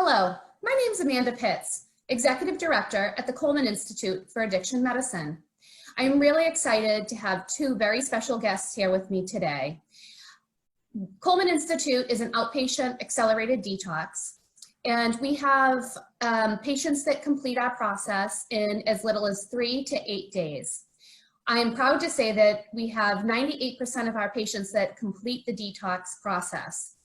Hello, my name is Amanda Pitts, Executive Director at the Coleman Institute for Addiction Medicine. I am really excited to have two very special guests here with me today. Coleman Institute is an outpatient accelerated detox, and we have patients that complete our process in as little as 3 to 8 days. I am proud to say that we have 98% of our patients that complete the detox process.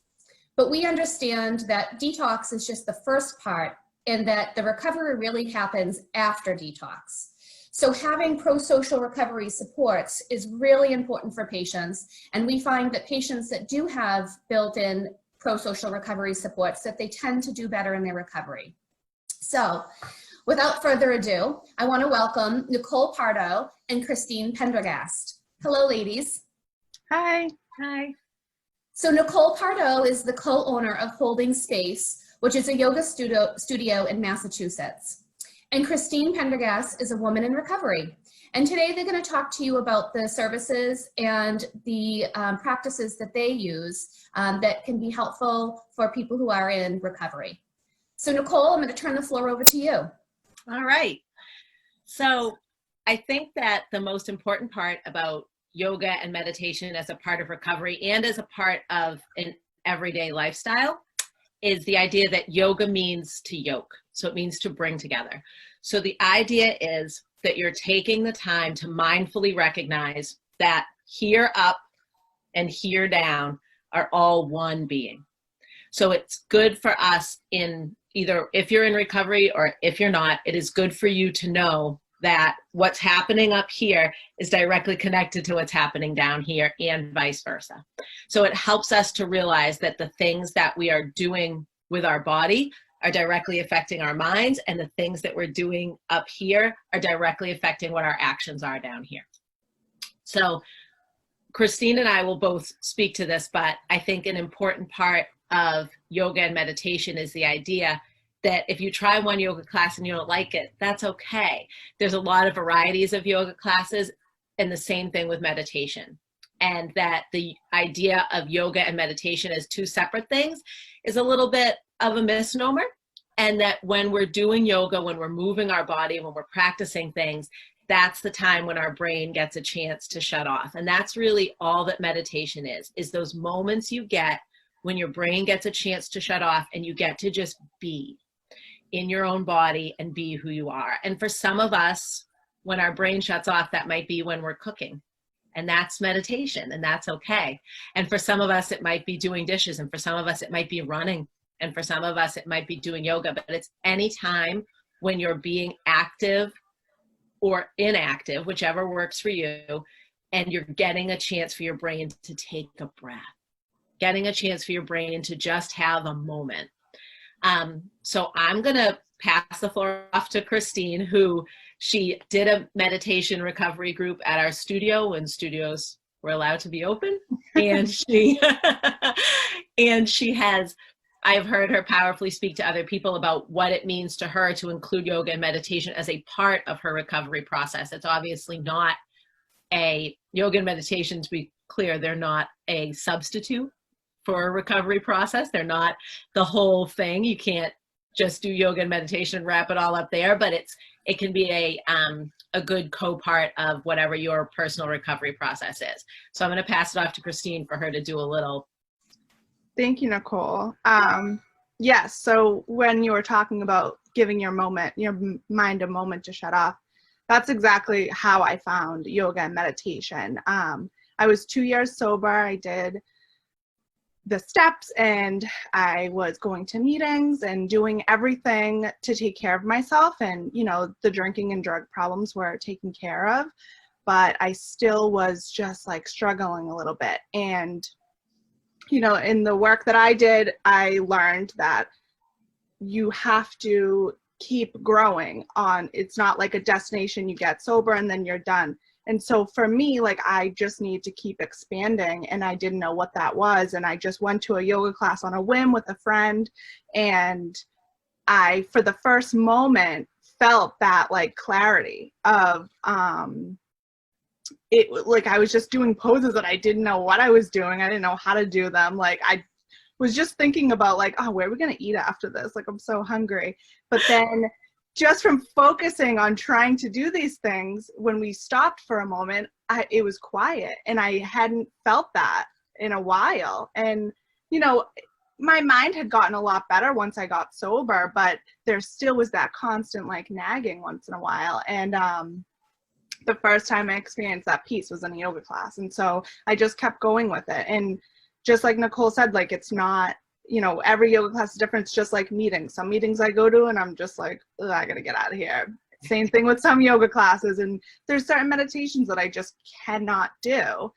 But we understand that detox is just the first part and that the recovery really happens after detox. So having pro-social recovery supports is really important for patients. And we find that patients that do have built-in pro-social recovery supports, that they tend to do better in their recovery. So without further ado, I want to welcome Nicole Pardo and Christine Pendergast. Hello, ladies. Hi. Hi. So Nicole Pardo is the co-owner of Holding Space, which is a yoga studio in Massachusetts. And Christine Pendergast is a woman in recovery. And today they're going to talk to you about the services and the practices that they use that can be helpful for people who are in recovery. So Nicole, I'm going to turn the floor over to you. All right. So I think that the most important part about yoga and meditation as a part of recovery and as a part of an everyday lifestyle is the idea that yoga means to yoke. So it means to bring together. So the idea is that you're taking the time to mindfully recognize that here up and here down are all one being. So it's good for us in either if you're in recovery or if you're not, it is good for you to know that what's happening up here is directly connected to what's happening down here and vice versa. So it helps us to realize that the things that we are doing with our body are directly affecting our minds, and the things that we're doing up here are directly affecting what our actions are down here. So Christine and I will both speak to this, but I think an important part of yoga and meditation is the idea that if you try one yoga class and you don't like it, that's okay. There's a lot of varieties of yoga classes, and the same thing with meditation. And that the idea of yoga and meditation as two separate things is a little bit of a misnomer. And that when we're doing yoga, when we're moving our body, when we're practicing things, that's the time when our brain gets a chance to shut off. And that's really all that meditation is those moments you get when your brain gets a chance to shut off and you get to just be in your own body and be who you are. And for some of us, when our brain shuts off, that might be when we're cooking, and that's meditation, and that's okay. And for some of us, it might be doing dishes, and for some of us, it might be running, and for some of us, it might be doing yoga. But it's any time when you're being active or inactive, whichever works for you, and you're getting a chance for your brain to take a breath, getting a chance for your brain to just have a moment. So I'm going to pass the floor off to Christine, who she did a meditation recovery group at our studio when studios were allowed to be open. And I've heard her powerfully speak to other people about what it means to her to include yoga and meditation as a part of her recovery process. It's obviously not yoga and meditation, to be clear, they're not a substitute for a recovery process. They're not the whole thing. You can't just do yoga and meditation and wrap it all up there, but it can be a good co-part of whatever your personal recovery process is. So I'm going to pass it off to Christine for her to do a little. Thank you, Nicole. Yes, so when you were talking about giving your mind a moment to shut off, that's exactly how I found yoga and meditation. I was 2 years sober. I did the steps, and I was going to meetings and doing everything to take care of myself, and the drinking and drug problems were taken care of, but I still was just like struggling a little bit. And in the work that I did, I learned that you have to keep growing on. It's not like a destination, you get sober and then you're done. And so for me, I just need to keep expanding, and I didn't know what that was. And I just went to a yoga class on a whim with a friend, and I, for the first moment, felt that clarity of, I was just doing poses that I didn't know what I was doing. I didn't know how to do them. I was just thinking about like, oh, where are we going to eat after this? Like, I'm so hungry. But then just from focusing on trying to do these things, when we stopped for a moment, it was quiet, and I hadn't felt that in a while. And, you know, my mind had gotten a lot better once I got sober, but there still was that constant like nagging once in a while. And the first time I experienced that peace was in a yoga class. And so I just kept going with it. And just like Nicole said, like, it's not, you know, every yoga class is different. It's just like meetings. Some meetings I go to and I'm just like, I gotta get out of here. Same thing with some yoga classes. And there's certain meditations that I just cannot do.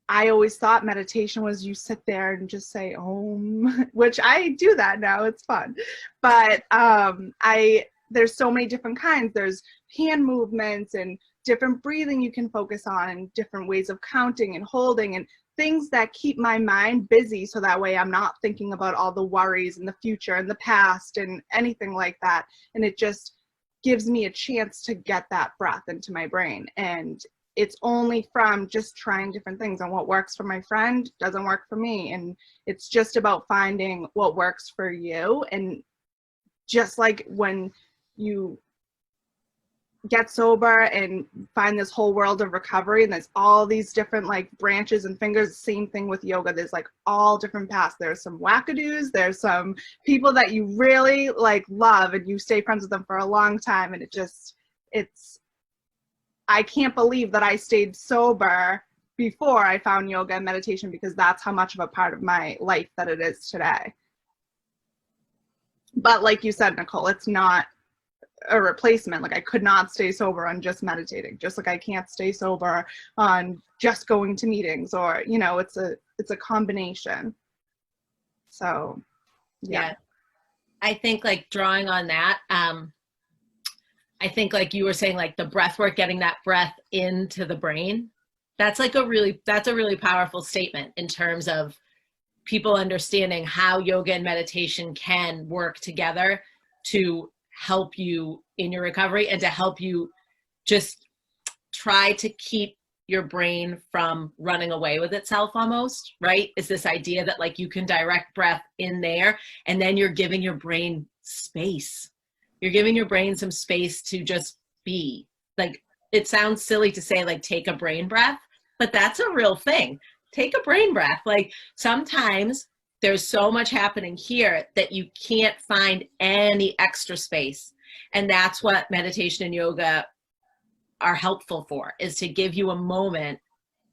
I always thought meditation was you sit there and just say Om, which I do that now. It's fun. But there's so many different kinds. There's hand movements and different breathing you can focus on, and different ways of counting and holding, and things that keep my mind busy, so that way I'm not thinking about all the worries in the future and the past and anything like that. And it just gives me a chance to get that breath into my brain. And it's only from just trying different things, and what works for my friend doesn't work for me. And it's just about finding what works for you. And just like when you get sober and find this whole world of recovery, and there's all these different like branches and fingers, same thing with yoga. There's like all different paths. There's some wackadoos, there's some people that you really like love and you stay friends with them for a long time. And I can't believe that I stayed sober before I found yoga and meditation, because that's how much of a part of my life that it is today. But like you said, Nicole, it's not a replacement. Like, I could not stay sober on just meditating, just like I can't stay sober on just going to meetings, or, you know, it's a combination. So yeah. I think like drawing on that, I think like you were saying, like the breath work, getting that breath into the brain, that's a really powerful statement in terms of people understanding how yoga and meditation can work together to help you in your recovery, and to help you just try to keep your brain from running away with itself almost, right? Is this idea that like you can direct breath in there, and then you're giving your brain space. You're giving your brain some space to just be. Like, it sounds silly to say like take a brain breath, but that's a real thing. Take a brain breath. Like, sometimes there's so much happening here that you can't find any extra space. And that's what meditation and yoga are helpful for, is to give you a moment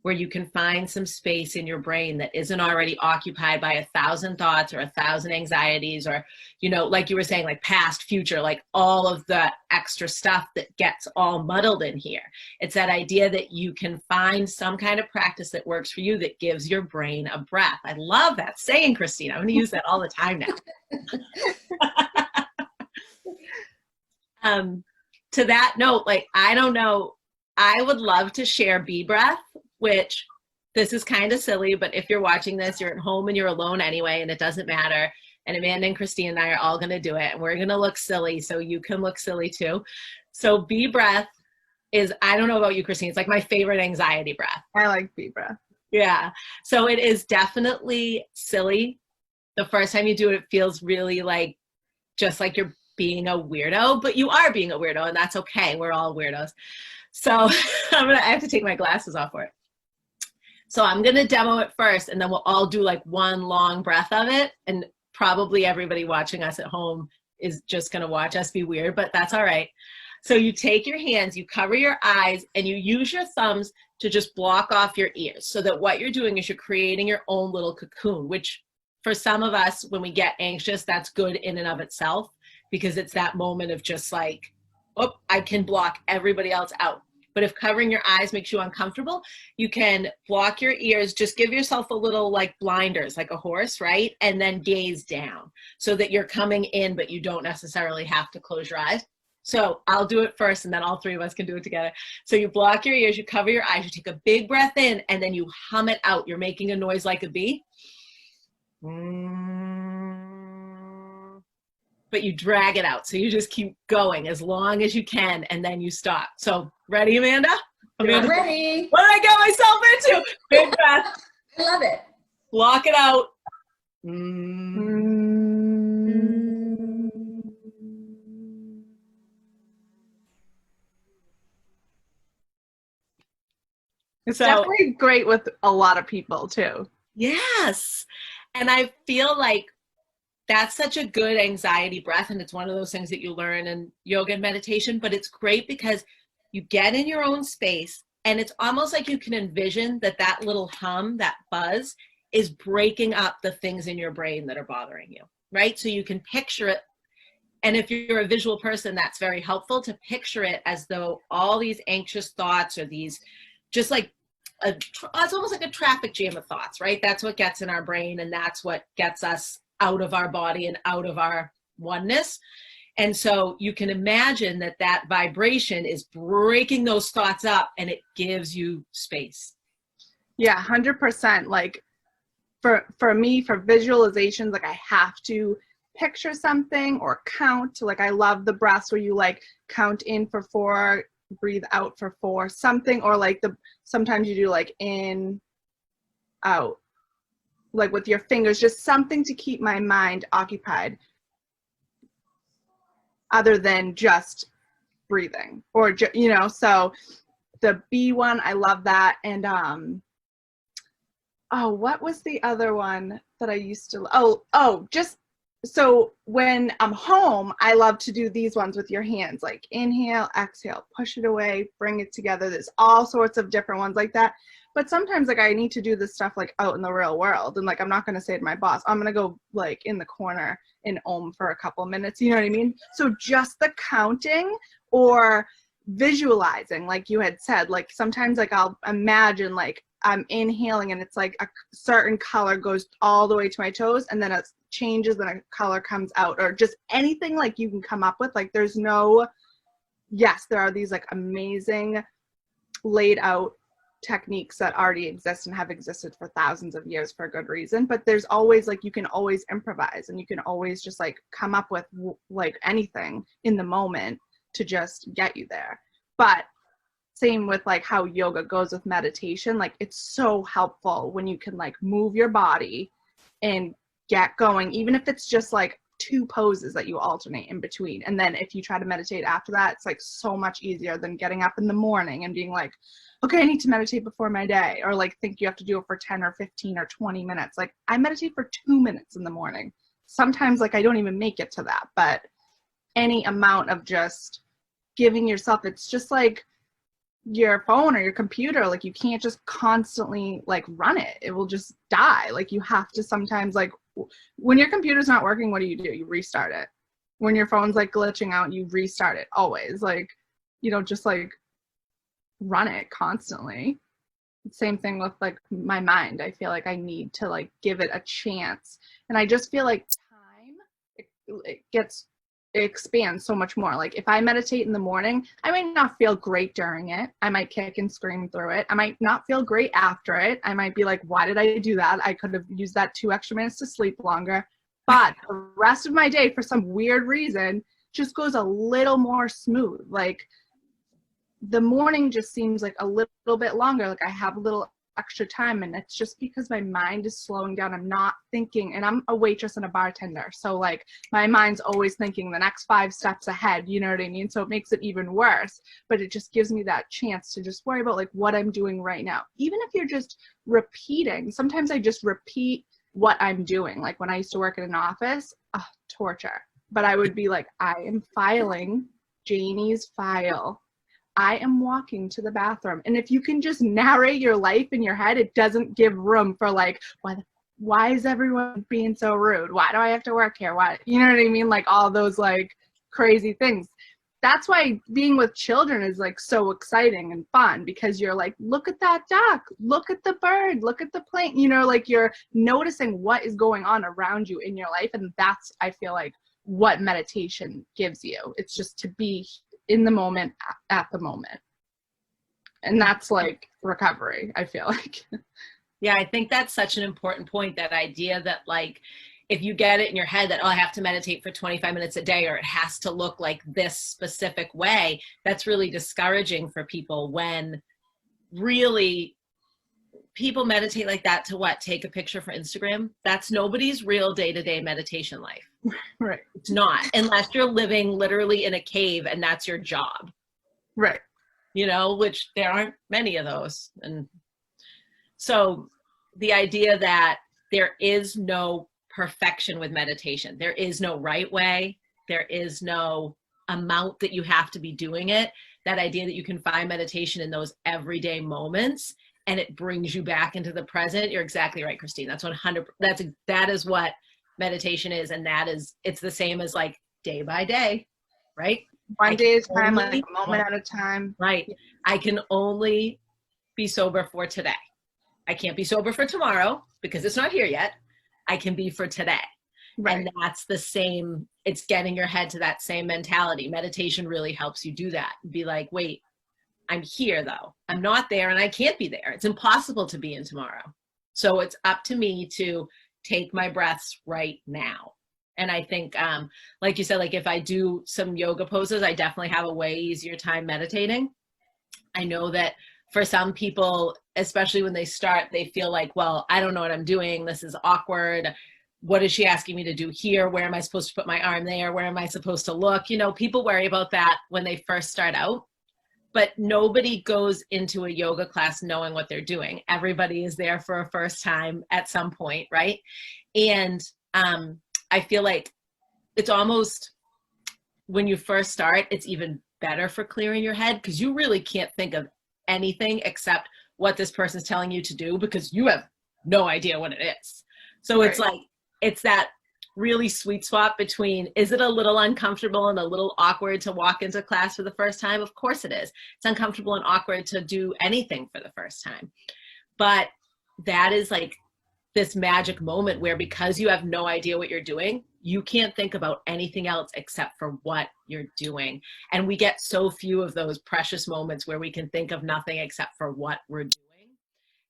where you can find some space in your brain that isn't already occupied by 1,000 thoughts or 1,000 anxieties, or, you know, like you were saying, like past, future, like all of the extra stuff that gets all muddled in here. It's that idea that you can find some kind of practice that works for you, that gives your brain a breath. I love that saying, Christine. I'm going to use that all the time now. To that note, like, I don't know, I would love to share Bee Breath, which, this is kind of silly, but if you're watching this, you're at home and you're alone anyway, and it doesn't matter. And Amanda and Christine and I are all going to do it, and we're going to look silly, so you can look silly too. So Bee Breath is, I don't know about you, Christine, it's like my favorite anxiety breath. I like Bee Breath. Yeah. So it is definitely silly. The first time you do it, it feels really like, just like you're being a weirdo, but you are being a weirdo, and that's okay. We're all weirdos. So I have to take my glasses off for it. So I'm going to demo it first, and then we'll all do like one long breath of it. And probably everybody watching us at home is just going to watch us be weird, but that's all right. So you take your hands, you cover your eyes, and you use your thumbs to just block off your ears, so that what you're doing is you're creating your own little cocoon, which for some of us, when we get anxious, that's good in and of itself, because it's that moment of just like, oh, I can block everybody else out. But if covering your eyes makes you uncomfortable, you can block your ears, just give yourself a little like blinders, like a horse, right? And then gaze down, so that you're coming in, but you don't necessarily have to close your eyes. So I'll do it first, and then all three of us can do it together. So you block your ears, you cover your eyes, you take a big breath in, and then you hum it out. You're making a noise like a bee. But you drag it out. So you just keep going as long as you can, and then you stop. So ready, Amanda? I'm ready. What did I get myself into? Big breath. I love it. Block it out. It's So, definitely great with a lot of people too. yes. And I feel like that's such a good anxiety breath. And it's one of those things that you learn in yoga and meditation, but it's great because you get in your own space and it's almost like you can envision that that little hum, that buzz is breaking up the things in your brain that are bothering you, right? So you can picture it. And if you're a visual person, that's very helpful to picture it as though all these anxious thoughts or these just like it's almost like a traffic jam of thoughts, right? That's what gets in our brain and that's what gets us out of our body and out of our oneness. And so you can imagine that that vibration is breaking those thoughts up and it gives you space. Yeah, 100%. Like for me, for visualizations, like I have to picture something or count. Like I love the breaths where you like count in for 4, breathe out for 4, something, or like sometimes you do like in, out, like with your fingers, just something to keep my mind occupied other than just breathing or, so the B one, I love that. And, what was the other one that I used to, just, so when I'm home, I love to do these ones with your hands, like inhale, exhale, push it away, bring it together. There's all sorts of different ones like that. But sometimes like I need to do this stuff like out in the real world. And like, I'm not going to say to my boss, I'm going to go like in the corner and for a couple minutes. You know what I mean? So just the counting or visualizing, like you had said, like sometimes like I'll imagine like I'm inhaling and it's like a certain color goes all the way to my toes and then it changes and a color comes out, or just anything like you can come up with. Like there's yes, there are these like amazing laid out techniques that already exist and have existed for thousands of years for a good reason, but there's always like you can always improvise and you can always just like come up with like anything in the moment to just get you there. But same with like how yoga goes with meditation, like it's so helpful when you can like move your body and get going, even if it's just like 2 poses that you alternate in between. And then if you try to meditate after that, it's like so much easier than getting up in the morning and being like, okay, I need to meditate before my day, or like think you have to do it for 10 or 15 or 20 minutes. Like I meditate for 2 minutes in the morning. Sometimes like I don't even make it to that, but any amount of just giving yourself, it's just like your phone or your computer, like you can't just constantly like run it. It will just die. Like you have to sometimes, like when your computer's not working, what do? You restart it. When your phone's like glitching out, you restart it always. Like you don't just like run it constantly. Same thing with like my mind. I feel like I need to like give it a chance, and I just feel like time it expands so much more. Like if I meditate in the morning, I might not feel great during it. I might kick and scream through it. I might not feel great after it. I might be like, why did I do that? I could have used that 2 extra minutes to sleep longer. But the rest of my day, for some weird reason, just goes a little more smooth. Like the morning just seems like a little bit longer. Like I have a little extra time, and it's just because my mind is slowing down. I'm not thinking, and I'm a waitress and a bartender, so like my mind's always thinking the next 5 steps ahead, you know what I mean? So it makes it even worse, but it just gives me that chance to just worry about like what I'm doing right now. Even if you're just repeating, sometimes I just repeat what I'm doing. Like when I used to work in an office, torture, but I would be like, I am filing Janie's file, I am walking to the bathroom. And if you can just narrate your life in your head, it doesn't give room for like, why is everyone being so rude? Why do I have to work here? Why, you know what I mean? Like all those like crazy things. That's why being with children is like so exciting and fun, because you're like, look at that duck, look at the bird, look at the plane, you know, like you're noticing what is going on around you in your life. And that's, I feel like, what meditation gives you. It's just to be in the moment at the moment. And that's like recovery, I feel like. Yeah, I think that's such an important point, that idea that like, if you get it in your head that, oh, I have to meditate for 25 minutes a day, or it has to look like this specific way, that's really discouraging for people, when really people meditate like that to what? Take a picture for Instagram? That's nobody's real day-to-day meditation life. Right. It's not, unless you're living literally in a cave and that's your job. Right. You know, which there aren't many of those. And so the idea that there is no perfection with meditation, there is no right way, there is no amount that you have to be doing it. That idea that you can find meditation in those everyday moments and it brings you back into the present. You're exactly right, Christine. That's 100. That is what meditation is. And it's the same as like day by day, right? One day at a time, like a moment at a time. Right. I can only be sober for today. I can't be sober for tomorrow because it's not here yet. I can be for today. Right. And that's the same. It's getting your head to that same mentality. Meditation really helps you do that. Be like, wait, I'm here though. I'm not there and I can't be there. It's impossible to be in tomorrow. So it's up to me to take my breaths right now. And I think, like you said, like if I do some yoga poses, I definitely have a way easier time meditating. I know that for some people, especially when they start, they feel like, well, I don't know what I'm doing. This is awkward. What is she asking me to do here? Where am I supposed to put my arm there? Where am I supposed to look? You know, people worry about that when they first start out, but nobody goes into a yoga class knowing what they're doing. Everybody is there for a first time at some point, right? And I feel like it's almost, when you first start, it's even better for clearing your head because you really can't think of anything except what this person's telling you to do because you have no idea what it is. So right. It's like, it's that really sweet spot between, is it a little uncomfortable and a little awkward to walk into class for the first time? Of course it is. It's uncomfortable and awkward to do anything for the first time. But that is like this magic moment where because you have no idea what you're doing, you can't think about anything else except for what you're doing. And we get so few of those precious moments where we can think of nothing except for what we're doing,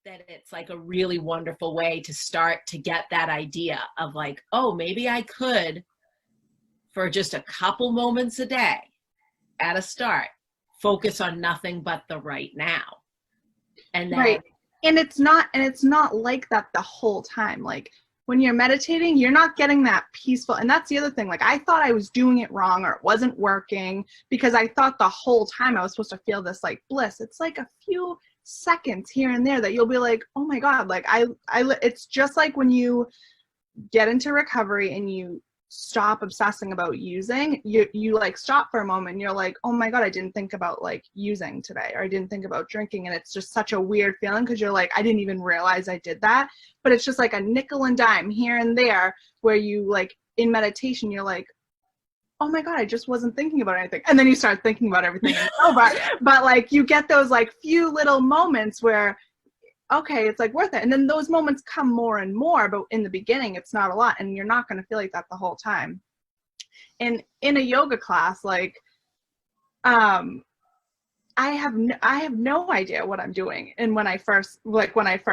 that it's like a really wonderful way to start to get that idea of like, oh, maybe I could, for just a couple moments a day at a start, focus on nothing but the right now. And then, right. And it's not like that the whole time. Like when you're meditating, you're not getting that peaceful. And that's the other thing. Like I thought I was doing it wrong or it wasn't working because I thought the whole time I was supposed to feel this like bliss. It's like a few seconds here and there that you'll be like, oh my God, like it's just like when you get into recovery and you stop obsessing about using, you like stop for a moment and you're like, oh my God, I didn't think about like using today, or I didn't think about drinking. And it's just such a weird feeling because you're like, I didn't even realize I did that. But it's just like a nickel and dime here and there where you like in meditation, you're like, oh my God, I just wasn't thinking about anything. And then you start thinking about everything and it's over. But like you get those like few little moments where, okay, it's like worth it. And then those moments come more and more, but in the beginning, it's not a lot. And you're not going to feel like that the whole time. And in a yoga class, like, I have no idea what I'm doing. And when I first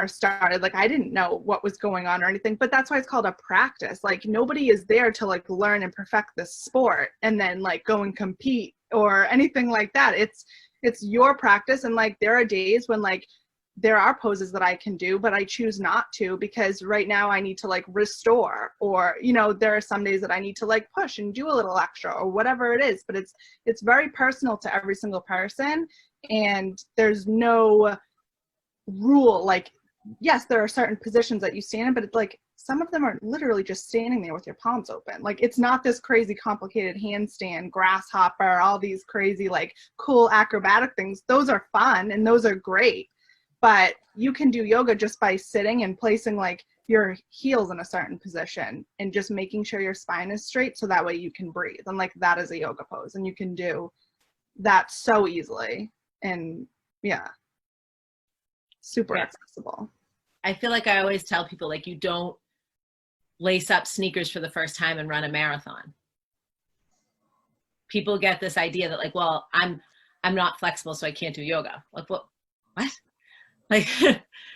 started, like, I didn't know what was going on or anything, but that's why it's called a practice. Like nobody is there to like learn and perfect this sport and then like go and compete or anything like that. It's your practice. And like, there are days when like, there are poses that I can do, but I choose not to because right now I need to like restore, or, you know, there are some days that I need to like push and do a little extra or whatever it is, but it's very personal to every single person. And there's no rule. Like, yes, there are certain positions that you stand in, but it's like, some of them are literally just standing there with your palms open. Like, it's not this crazy complicated handstand, grasshopper, all these crazy, like cool acrobatic things. Those are fun and those are great. But you can do yoga just by sitting and placing like your heels in a certain position and just making sure your spine is straight so that way you can breathe. And like that is a yoga pose and you can do that so easily. And yeah, super accessible. I feel like I always tell people like you don't lace up sneakers for the first time and run a marathon. People get this idea that like, well, I'm not flexible so I can't do yoga. Like, what? Like,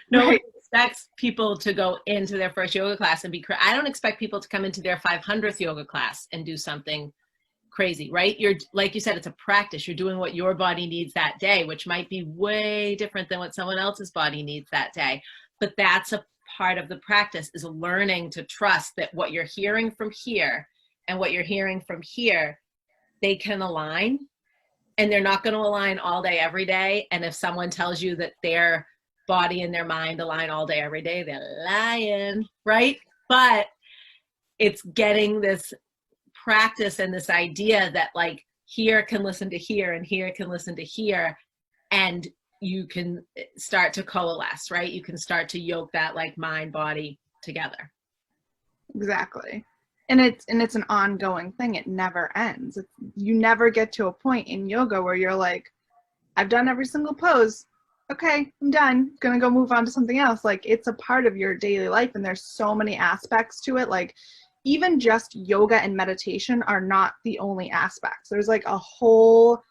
no one expects people to go into their first yoga class and be I don't expect people to come into their 500th yoga class and do something crazy, right? You're, like you said, it's a practice. You're doing what your body needs that day, which might be way different than what someone else's body needs that day. But that's a part of the practice, is learning to trust that what you're hearing from here and what you're hearing from here, they can align, and they're not going to align all day, every day. And if someone tells you that their body and their mind align all day, every day, they're lying, right? But it's getting this practice and this idea that like here can listen to here and here can listen to here, and you can start to coalesce, right? You can start to yoke that like mind body together. Exactly. And it's an ongoing thing. It never ends. You never get to a point in yoga where you're like, I've done every single pose. Okay, I'm done. Gonna go move on to something else. Like, it's a part of your daily life, and there's so many aspects to it. Like, even just yoga and meditation are not the only aspects. There's like a whole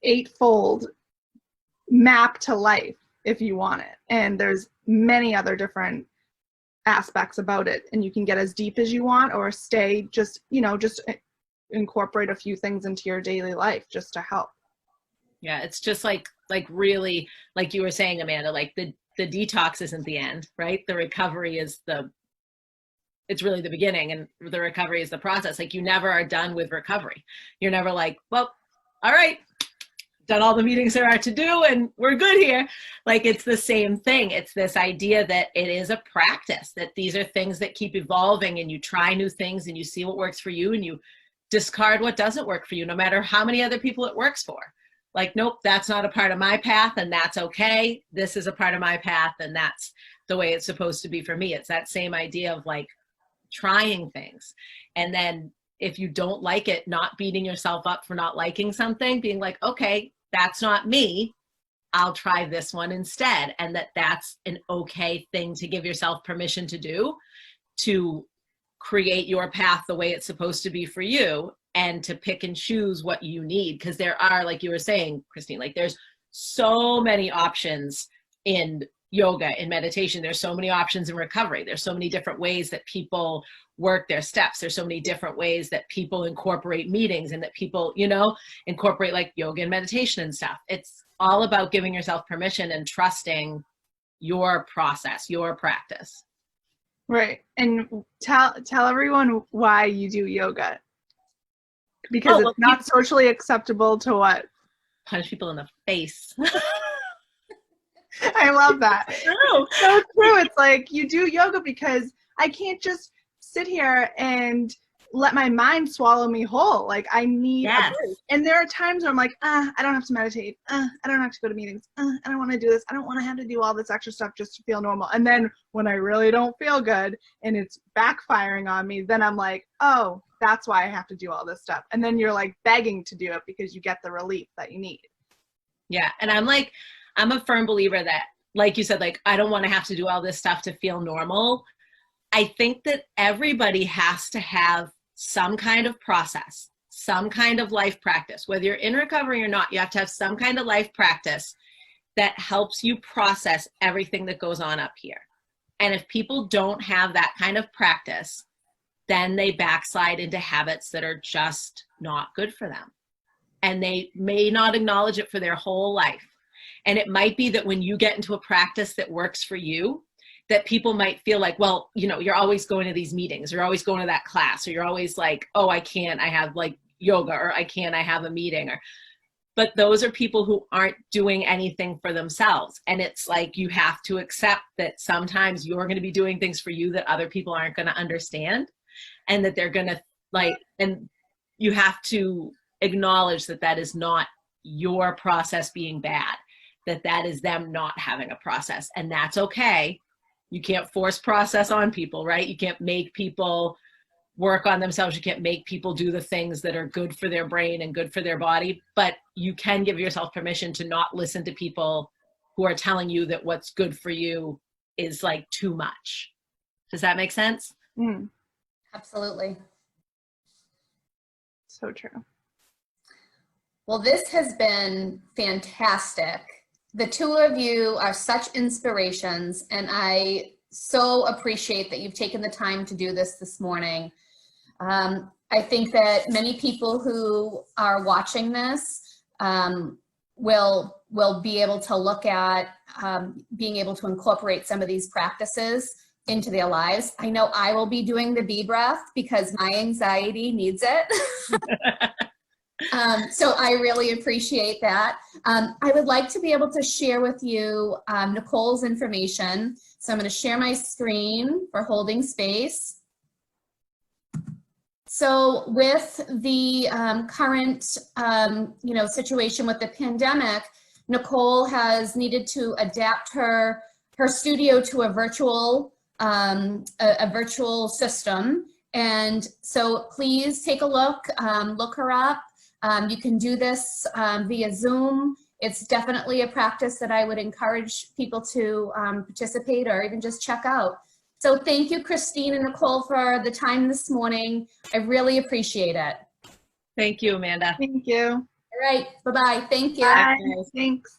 eightfold map to life if you want it. And there's many other different aspects about it, and you can get as deep as you want or stay just, just incorporate a few things into your daily life just to help. Yeah, it's just like really, like you were saying, Amanda, like the detox isn't the end, right? The recovery is it's really the beginning, and the recovery is the process. Like, you never are done with recovery. You're never like, well, all right, done all the meetings there are to do and we're good here. Like, it's the same thing. It's this idea that it is a practice, that these are things that keep evolving, and you try new things and you see what works for you and you discard what doesn't work for you, no matter how many other people it works for. Like, nope, that's not a part of my path, and that's okay. This is a part of my path, and that's the way it's supposed to be for me. It's that same idea of like trying things. And then if you don't like it, not beating yourself up for not liking something, being like, okay, that's not me, I'll try this one instead. And that's an okay thing to give yourself permission to do, to create your path the way it's supposed to be for you, and to pick and choose what you need. Because there are, like you were saying, Christine, like there's so many options in yoga, in meditation. There's so many options in recovery. There's so many different ways that people work their steps. There's so many different ways that people incorporate meetings, and that people, incorporate like yoga and meditation and stuff. It's all about giving yourself permission and trusting your process, your practice. Right. And tell everyone why you do yoga. Because it's not socially acceptable to what? Punch people in the face. I love that. So true. It's like, you do yoga because I can't just sit here and let my mind swallow me whole. Like, I need a break. And there are times where I'm like, I don't have to meditate. I don't have to go to meetings. I don't want to do this. I don't want to have to do all this extra stuff just to feel normal. And then when I really don't feel good and it's backfiring on me, then I'm like, oh, that's why I have to do all this stuff. And then you're like begging to do it because you get the relief that you need. Yeah. And I'm a firm believer that, like you said, like, I don't want to have to do all this stuff to feel normal. I think that everybody has to have some kind of process, some kind of life practice. Whether you're in recovery or not, you have to have some kind of life practice that helps you process everything that goes on up here. And if people don't have that kind of practice, then they backslide into habits that are just not good for them. And they may not acknowledge it for their whole life. And it might be that when you get into a practice that works for you, that people might feel like, well, you're always going to these meetings, you're always going to that class, or you're always like, oh, I can't, I have like yoga, or I can't, I have a meeting. But those are people who aren't doing anything for themselves. And it's like, you have to accept that sometimes you're going to be doing things for you that other people aren't going to understand, and that they're going to and you have to acknowledge that that is not your process being bad, that is them not having a process. And that's okay. You can't force process on people, right? You can't make people work on themselves. You can't make people do the things that are good for their brain and good for their body, but you can give yourself permission to not listen to people who are telling you that what's good for you is like too much. Does that make sense? Mm. Absolutely. So true. Well, this has been fantastic. The two of you are such inspirations, and I so appreciate that you've taken the time to do this morning. I think that many people who are watching this will we'll be able to look at being able to incorporate some of these practices into their lives. I know I will be doing the bee breath because my anxiety needs it. So I really appreciate that. I would like to be able to share with you Nicole's information. So I'm going to share my screen for holding space. So with the current situation with the pandemic, Nicole has needed to adapt her studio to a virtual system. And so please take a look her up. You can do this via Zoom. It's definitely a practice that I would encourage people to participate or even just check out. So thank you, Christine and Nicole, for the time this morning. I really appreciate it. Thank you, Amanda. Thank you. All right, bye-bye. Thank you. Bye. Thanks.